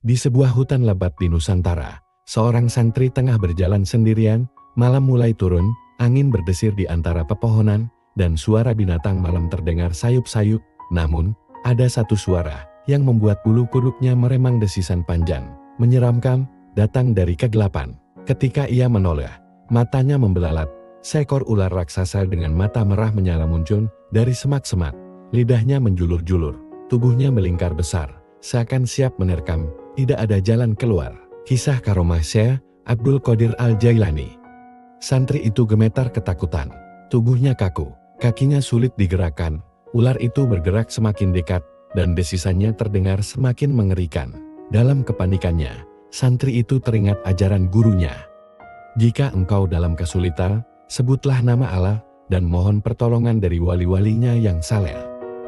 Di sebuah hutan lebat di Nusantara, seorang santri tengah berjalan sendirian, malam mulai turun, angin berdesir di antara pepohonan, dan suara binatang malam terdengar sayup-sayup. Namun, ada satu suara yang membuat bulu kuduknya meremang. Desisan panjang, menyeramkan, datang dari kegelapan. Ketika ia menoleh, matanya membelalak. Seekor ular raksasa dengan mata merah menyala muncul dari semak-semak. Lidahnya menjulur-julur, tubuhnya melingkar besar, seakan siap menerkam. Tidak ada jalan keluar. Kisah Karomah Syekh Abdul Qadir Al-Jailani. Santri itu gemetar ketakutan. Tubuhnya kaku, kakinya sulit digerakkan. Ular itu bergerak semakin dekat, dan desisannya terdengar semakin mengerikan. Dalam kepanikannya, santri itu teringat ajaran gurunya. Jika engkau dalam kesulitan, sebutlah nama Allah, dan mohon pertolongan dari wali-walinya yang saleh.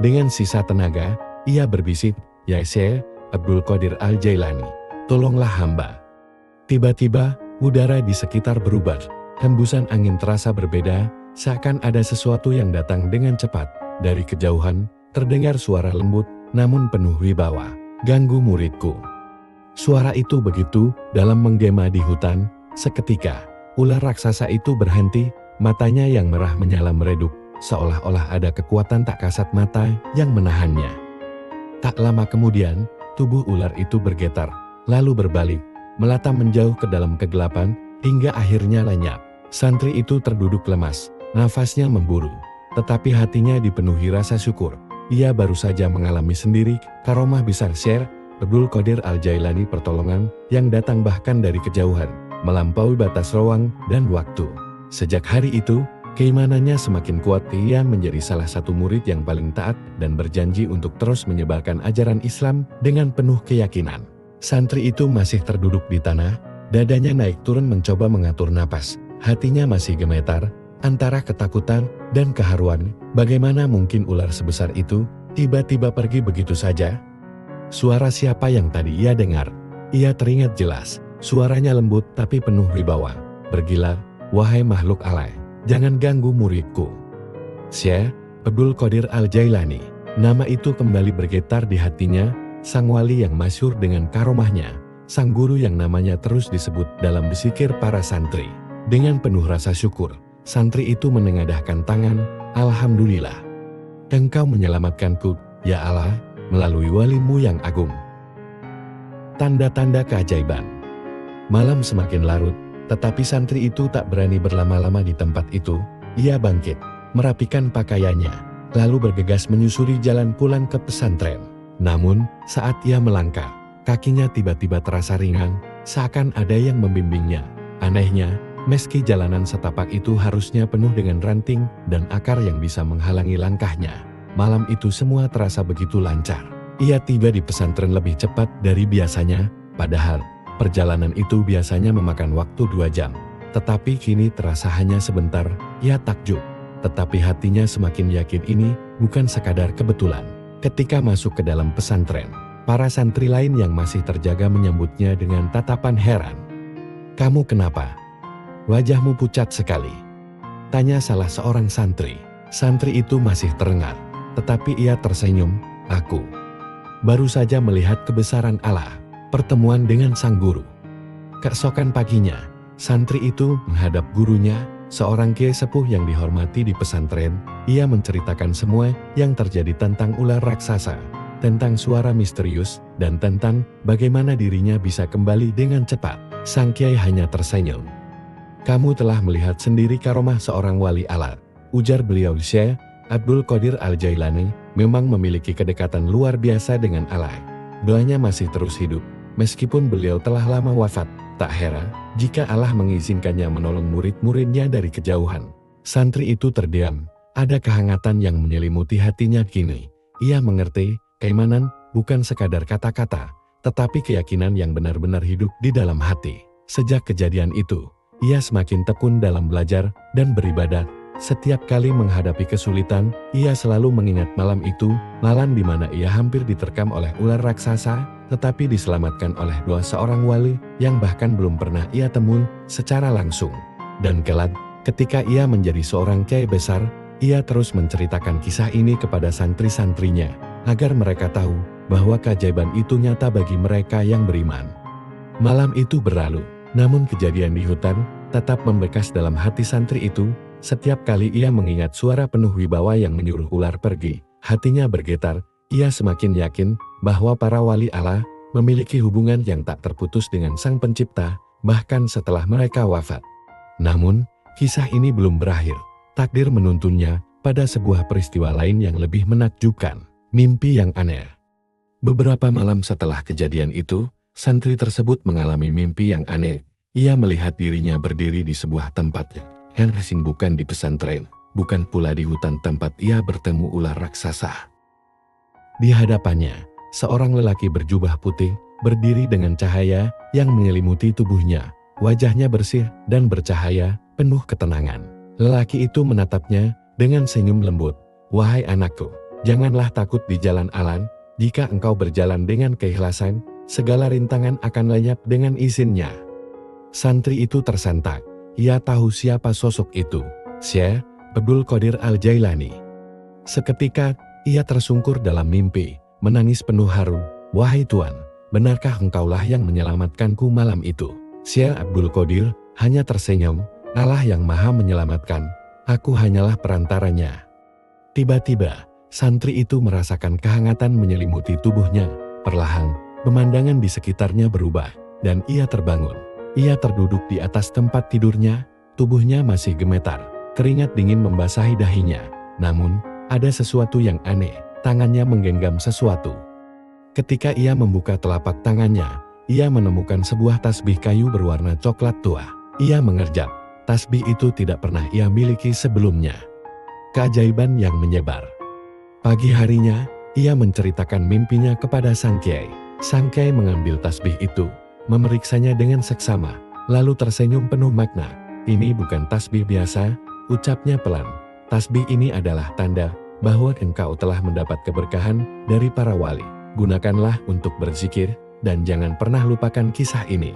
Dengan sisa tenaga, ia berbisik, "Ya Syekh Abdul Qadir Al-Jailani, tolonglah hamba." Tiba-tiba, udara di sekitar berubah. Hembusan angin terasa berbeda, seakan ada sesuatu yang datang dengan cepat. Dari kejauhan, terdengar suara lembut, namun penuh wibawa. "Ganggu muridku." Suara itu begitu dalam menggema di hutan. Seketika, ular raksasa itu berhenti, matanya yang merah menyala meredup, seolah-olah ada kekuatan tak kasat mata yang menahannya. Tak lama kemudian, tubuh ular itu bergetar, lalu berbalik, melata menjauh ke dalam kegelapan, hingga akhirnya lenyap. Santri itu terduduk lemas, nafasnya memburu, tetapi hatinya dipenuhi rasa syukur. Ia baru saja mengalami sendiri karomah besar Syekh Abdul Qadir Al-Jailani, pertolongan yang datang bahkan dari kejauhan, melampaui batas ruang dan waktu. Sejak hari itu, keimanannya semakin kuat. Ia menjadi salah satu murid yang paling taat dan berjanji untuk terus menyebarkan ajaran Islam dengan penuh keyakinan. Santri itu masih terduduk di tanah, dadanya naik turun mencoba mengatur napas. Hatinya masih gemetar, antara ketakutan dan keharuan. Bagaimana mungkin ular sebesar itu tiba-tiba pergi begitu saja? Suara siapa yang tadi ia dengar? Ia teringat jelas, suaranya lembut tapi penuh wibawa. Bergilar, "Wahai makhluk Allah, jangan ganggu muridku." Syekh Abdul Qadir Al-Jailani. Nama itu kembali bergetar di hatinya, sang wali yang masyhur dengan karomahnya, sang guru yang namanya terus disebut dalam berzikir para santri. Dengan penuh rasa syukur, santri itu menengadahkan tangan, "Alhamdulillah, Engkau menyelamatkanku, ya Allah, melalui walimu yang agung." Tanda-tanda keajaiban. Malam semakin larut, tetapi santri itu tak berani berlama-lama di tempat itu. Ia bangkit, merapikan pakaiannya, lalu bergegas menyusuri jalan pulang ke pesantren. Namun, saat ia melangkah, kakinya tiba-tiba terasa ringan, seakan ada yang membimbingnya. Anehnya, meski jalanan setapak itu harusnya penuh dengan ranting dan akar yang bisa menghalangi langkahnya, malam itu semua terasa begitu lancar. Ia tiba di pesantren lebih cepat dari biasanya, padahal perjalanan itu biasanya memakan waktu 2 jam. Tetapi kini terasa hanya sebentar. Ia takjub, tetapi hatinya semakin yakin ini bukan sekadar kebetulan. Ketika masuk ke dalam pesantren, para santri lain yang masih terjaga menyambutnya dengan tatapan heran. "Kamu kenapa? Wajahmu pucat sekali," tanya salah seorang santri. Santri itu masih terengah, tetapi ia tersenyum. "Aku baru saja melihat kebesaran Allah, pertemuan dengan sang guru." Keesokan paginya, santri itu menghadap gurunya, seorang kiai sepuh yang dihormati di pesantren. Ia menceritakan semua yang terjadi tentang ular raksasa, tentang suara misterius, dan tentang bagaimana dirinya bisa kembali dengan cepat. Sang kiai hanya tersenyum. "Kamu telah melihat sendiri karomah seorang wali Allah," ujar beliau. "Syekh Abdul Qadir Al-Jailani memang memiliki kedekatan luar biasa dengan Allah. Doanya masih terus hidup, meskipun beliau telah lama wafat. Tak heran jika Allah mengizinkannya menolong murid-muridnya dari kejauhan." Santri itu terdiam, ada kehangatan yang menyelimuti hatinya kini. Ia mengerti, keimanan bukan sekadar kata-kata, tetapi keyakinan yang benar-benar hidup di dalam hati. Sejak kejadian itu, ia semakin tekun dalam belajar dan beribadat. Setiap kali menghadapi kesulitan, ia selalu mengingat malam itu, malam di mana ia hampir diterkam oleh ular raksasa, tetapi diselamatkan oleh doa seorang wali yang bahkan belum pernah ia temui secara langsung. Dan kelak, ketika ia menjadi seorang kiai besar, ia terus menceritakan kisah ini kepada santri-santrinya, agar mereka tahu bahwa keajaiban itu nyata bagi mereka yang beriman. Malam itu berlalu, namun kejadian di hutan tetap membekas dalam hati santri itu. Setiap kali ia mengingat suara penuh wibawa yang menyuruh ular pergi, hatinya bergetar. Ia semakin yakin bahwa para wali Allah memiliki hubungan yang tak terputus dengan Sang Pencipta, bahkan setelah mereka wafat. Namun, kisah ini belum berakhir. Takdir menuntunnya pada sebuah peristiwa lain yang lebih menakjubkan, mimpi yang aneh. Beberapa malam setelah kejadian itu, santri tersebut mengalami mimpi yang aneh. Ia melihat dirinya berdiri di sebuah tempat yang asing, bukan di pesantren, bukan pula di hutan tempat ia bertemu ular raksasa. Di hadapannya, seorang lelaki berjubah putih berdiri dengan cahaya yang menyelimuti tubuhnya. Wajahnya bersih dan bercahaya, penuh ketenangan. Lelaki itu menatapnya dengan senyum lembut. "Wahai anakku, janganlah takut di jalan Allah. Jika engkau berjalan dengan keikhlasan, segala rintangan akan lenyap dengan izinnya." Santri itu tersentak. Ia tahu siapa sosok itu, Syekh Abdul Qadir Al-Jailani. Seketika, ia tersungkur dalam mimpi, menangis penuh haru. "Wahai Tuan, benarkah engkaulah yang menyelamatkanku malam itu?" Syekh Abdul Qadir hanya tersenyum. "Allah yang maha menyelamatkan, aku hanyalah perantaranya." Tiba-tiba, santri itu merasakan kehangatan menyelimuti tubuhnya. Perlahan, pemandangan di sekitarnya berubah, dan ia terbangun. Ia terduduk di atas tempat tidurnya, tubuhnya masih gemetar, keringat dingin membasahi dahinya. Namun, ada sesuatu yang aneh, tangannya menggenggam sesuatu. Ketika ia membuka telapak tangannya, ia menemukan sebuah tasbih kayu berwarna coklat tua. Ia mengerjap, tasbih itu tidak pernah ia miliki sebelumnya. Keajaiban yang menyebar. Pagi harinya, ia menceritakan mimpinya kepada Sang Kiai. Sang Kiai mengambil tasbih itu, memeriksanya dengan seksama, lalu tersenyum penuh makna. "Ini bukan tasbih biasa," ucapnya pelan. "Tasbih ini adalah tanda bahwa engkau telah mendapat keberkahan dari para wali. Gunakanlah untuk berzikir, dan jangan pernah lupakan kisah ini."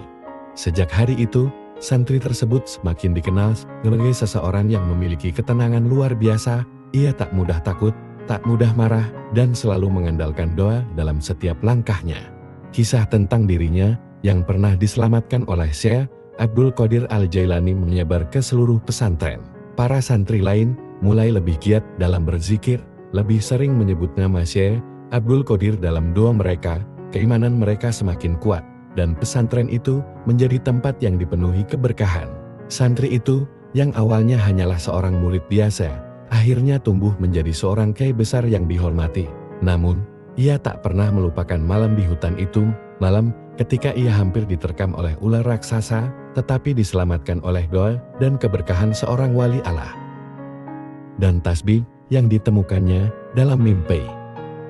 Sejak hari itu, santri tersebut semakin dikenal sebagai seseorang yang memiliki ketenangan luar biasa. Ia tak mudah takut, tak mudah marah, dan selalu mengandalkan doa dalam setiap langkahnya. Kisah tentang dirinya yang pernah diselamatkan oleh Syekh Abdul Qadir Al-Jailani menyebar ke seluruh pesantren. Para santri lain mulai lebih giat dalam berzikir, lebih sering menyebut nama Syekh Abdul Qadir dalam doa mereka. Keimanan mereka semakin kuat, dan pesantren itu menjadi tempat yang dipenuhi keberkahan. Santri itu, yang awalnya hanyalah seorang murid biasa, akhirnya tumbuh menjadi seorang kiai besar yang dihormati. Namun, ia tak pernah melupakan malam di hutan itu, malam ketika ia hampir diterkam oleh ular raksasa, tetapi diselamatkan oleh doa dan keberkahan seorang wali Allah. Dan tasbih yang ditemukannya dalam mimpi.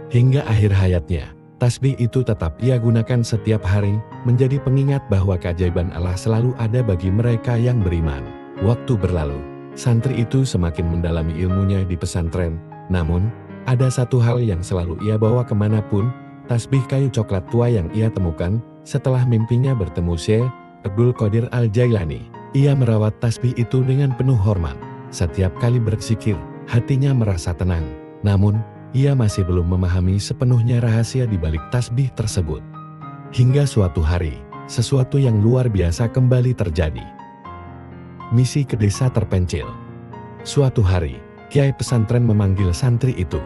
Hingga akhir hayatnya, tasbih itu tetap ia gunakan setiap hari, menjadi pengingat bahwa keajaiban Allah selalu ada bagi mereka yang beriman. Waktu berlalu, santri itu semakin mendalami ilmunya di pesantren. Namun, ada satu hal yang selalu ia bawa kemanapun, tasbih kayu coklat tua yang ia temukan setelah mimpinya bertemu Syekh Abdul Qadir Al-Jailani. Ia merawat tasbih itu dengan penuh hormat. Setiap kali berzikir, hatinya merasa tenang. Namun, ia masih belum memahami sepenuhnya rahasia di balik tasbih tersebut. Hingga suatu hari, sesuatu yang luar biasa kembali terjadi. Misi ke desa terpencil. Suatu hari, kiai pesantren memanggil santri itu.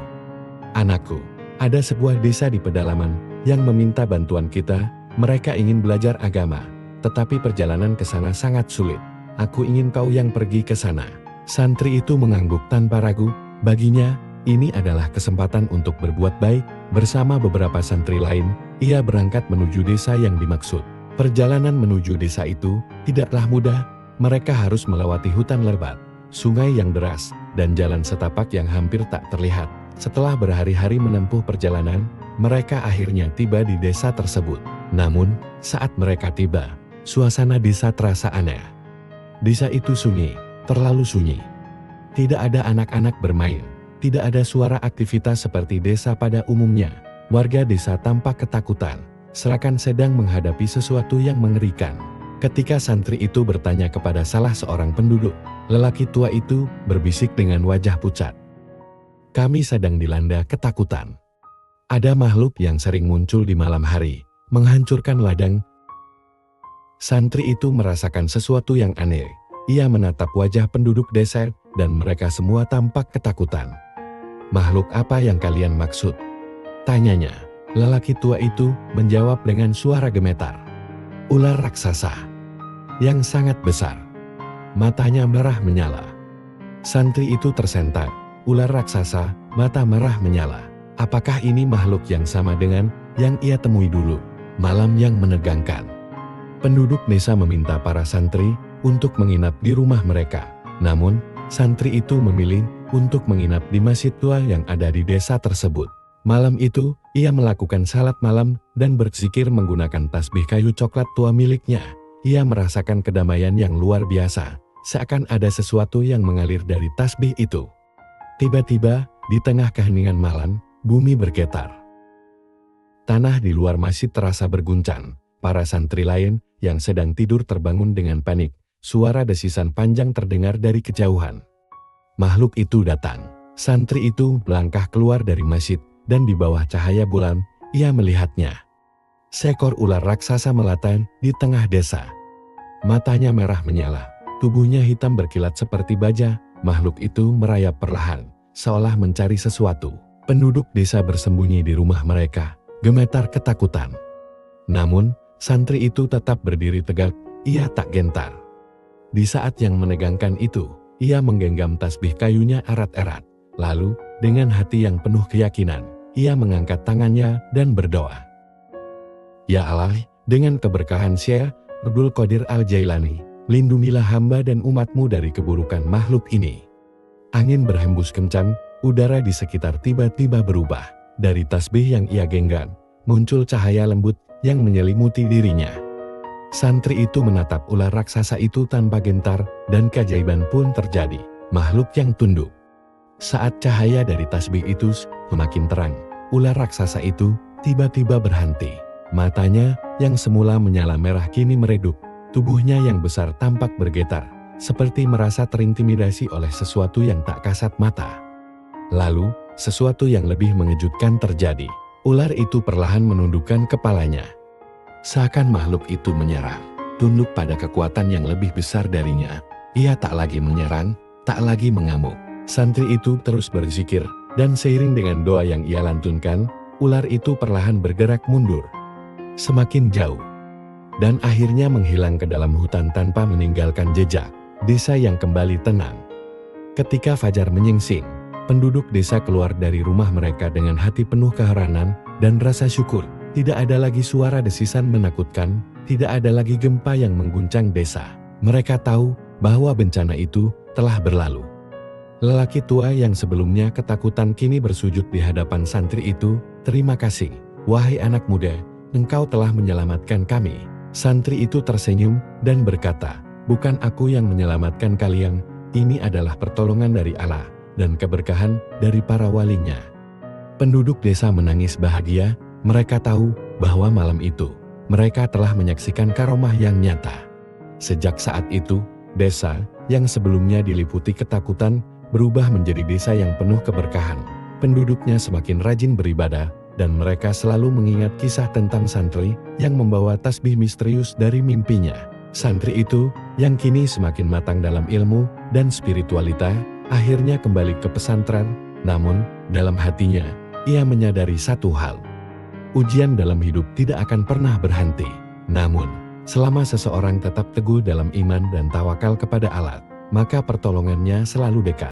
"Anakku, ada sebuah desa di pedalaman yang meminta bantuan kita. Mereka ingin belajar agama, tetapi perjalanan ke sana sangat sulit. Aku ingin kau yang pergi ke sana." Santri itu mengangguk tanpa ragu. Baginya, ini adalah kesempatan untuk berbuat baik. Bersama beberapa santri lain, ia berangkat menuju desa yang dimaksud. Perjalanan menuju desa itu tidaklah mudah. Mereka harus melewati hutan lebat, sungai yang deras, dan jalan setapak yang hampir tak terlihat. Setelah berhari-hari menempuh perjalanan, mereka akhirnya tiba di desa tersebut. Namun, saat mereka tiba, suasana desa terasa aneh. Desa itu sunyi, terlalu sunyi. Tidak ada anak-anak bermain, tidak ada suara aktivitas seperti desa pada umumnya. Warga desa tampak ketakutan, seakan sedang menghadapi sesuatu yang mengerikan. Ketika santri itu bertanya kepada salah seorang penduduk, lelaki tua itu berbisik dengan wajah pucat, "Kami sedang dilanda ketakutan." Ada makhluk yang sering muncul di malam hari, menghancurkan ladang. Santri itu merasakan sesuatu yang aneh. Ia menatap wajah penduduk desa dan mereka semua tampak ketakutan. "Makhluk apa yang kalian maksud?" tanyanya. Lelaki tua itu menjawab dengan suara gemetar. "Ular raksasa yang sangat besar." Matanya merah menyala. Santri itu tersentak. Ular raksasa, mata merah menyala. Apakah ini makhluk yang sama dengan yang ia temui dulu? Malam yang menegangkan. Penduduk desa meminta para santri untuk menginap di rumah mereka. Namun, santri itu memilih untuk menginap di masjid tua yang ada di desa tersebut. Malam itu, ia melakukan salat malam dan berzikir menggunakan tasbih kayu coklat tua miliknya. Ia merasakan kedamaian yang luar biasa, seakan ada sesuatu yang mengalir dari tasbih itu. Tiba-tiba, di tengah keheningan malam, bumi bergetar. Tanah di luar masjid terasa berguncang. Para santri lain yang sedang tidur terbangun dengan panik. Suara desisan panjang terdengar dari kejauhan. Makhluk itu datang. Santri itu melangkah keluar dari masjid, dan di bawah cahaya bulan, ia melihatnya. Seekor ular raksasa melata di tengah desa. Matanya merah menyala, tubuhnya hitam berkilat seperti baja. Makhluk itu merayap perlahan, seolah mencari sesuatu. Penduduk desa bersembunyi di rumah mereka, gemetar ketakutan. Namun, santri itu tetap berdiri tegak, ia tak gentar. Di saat yang menegangkan itu, ia menggenggam tasbih kayunya erat-erat. Lalu, dengan hati yang penuh keyakinan, ia mengangkat tangannya dan berdoa. "Ya Allah, dengan keberkahan Syekh Abdul Qadir Al-Jailani, lindungilah hamba dan umatmu dari keburukan makhluk ini." Angin berhembus kencang, udara di sekitar tiba-tiba berubah. Dari tasbih yang ia genggam, muncul cahaya lembut yang menyelimuti dirinya. Santri itu menatap ular raksasa itu tanpa gentar, dan keajaiban pun terjadi. Makhluk yang tunduk. Saat cahaya dari tasbih itu semakin terang, ular raksasa itu tiba-tiba berhenti. Matanya yang semula menyala merah kini meredup. Tubuhnya yang besar tampak bergetar, seperti merasa terintimidasi oleh sesuatu yang tak kasat mata. Lalu, sesuatu yang lebih mengejutkan terjadi. Ular itu perlahan menundukkan kepalanya. Seakan makhluk itu menyerah, tunduk pada kekuatan yang lebih besar darinya. Ia tak lagi menyerang, tak lagi mengamuk. Santri itu terus berzikir, dan seiring dengan doa yang ia lantunkan, ular itu perlahan bergerak mundur. Semakin jauh. Dan akhirnya menghilang ke dalam hutan tanpa meninggalkan jejak. Desa yang kembali tenang. Ketika fajar menyingsing, penduduk desa keluar dari rumah mereka dengan hati penuh keheranan dan rasa syukur. Tidak ada lagi suara desisan menakutkan, tidak ada lagi gempa yang mengguncang desa. Mereka tahu bahwa bencana itu telah berlalu. Lelaki tua yang sebelumnya ketakutan kini bersujud di hadapan santri itu. "Terima kasih, wahai anak muda, engkau telah menyelamatkan kami." Santri itu tersenyum dan berkata, "Bukan aku yang menyelamatkan kalian, ini adalah pertolongan dari Allah dan keberkahan dari para walinya." Penduduk desa menangis bahagia. Mereka tahu bahwa malam itu mereka telah menyaksikan karomah yang nyata. Sejak saat itu, desa yang sebelumnya diliputi ketakutan berubah menjadi desa yang penuh keberkahan. Penduduknya semakin rajin beribadah, dan mereka selalu mengingat kisah tentang santri yang membawa tasbih misterius dari mimpinya. Santri itu, yang kini semakin matang dalam ilmu dan spiritualitas, akhirnya kembali ke pesantren. Namun, dalam hatinya, ia menyadari satu hal. Ujian dalam hidup tidak akan pernah berhenti. Namun, selama seseorang tetap teguh dalam iman dan tawakal kepada Allah, maka pertolongannya selalu dekat.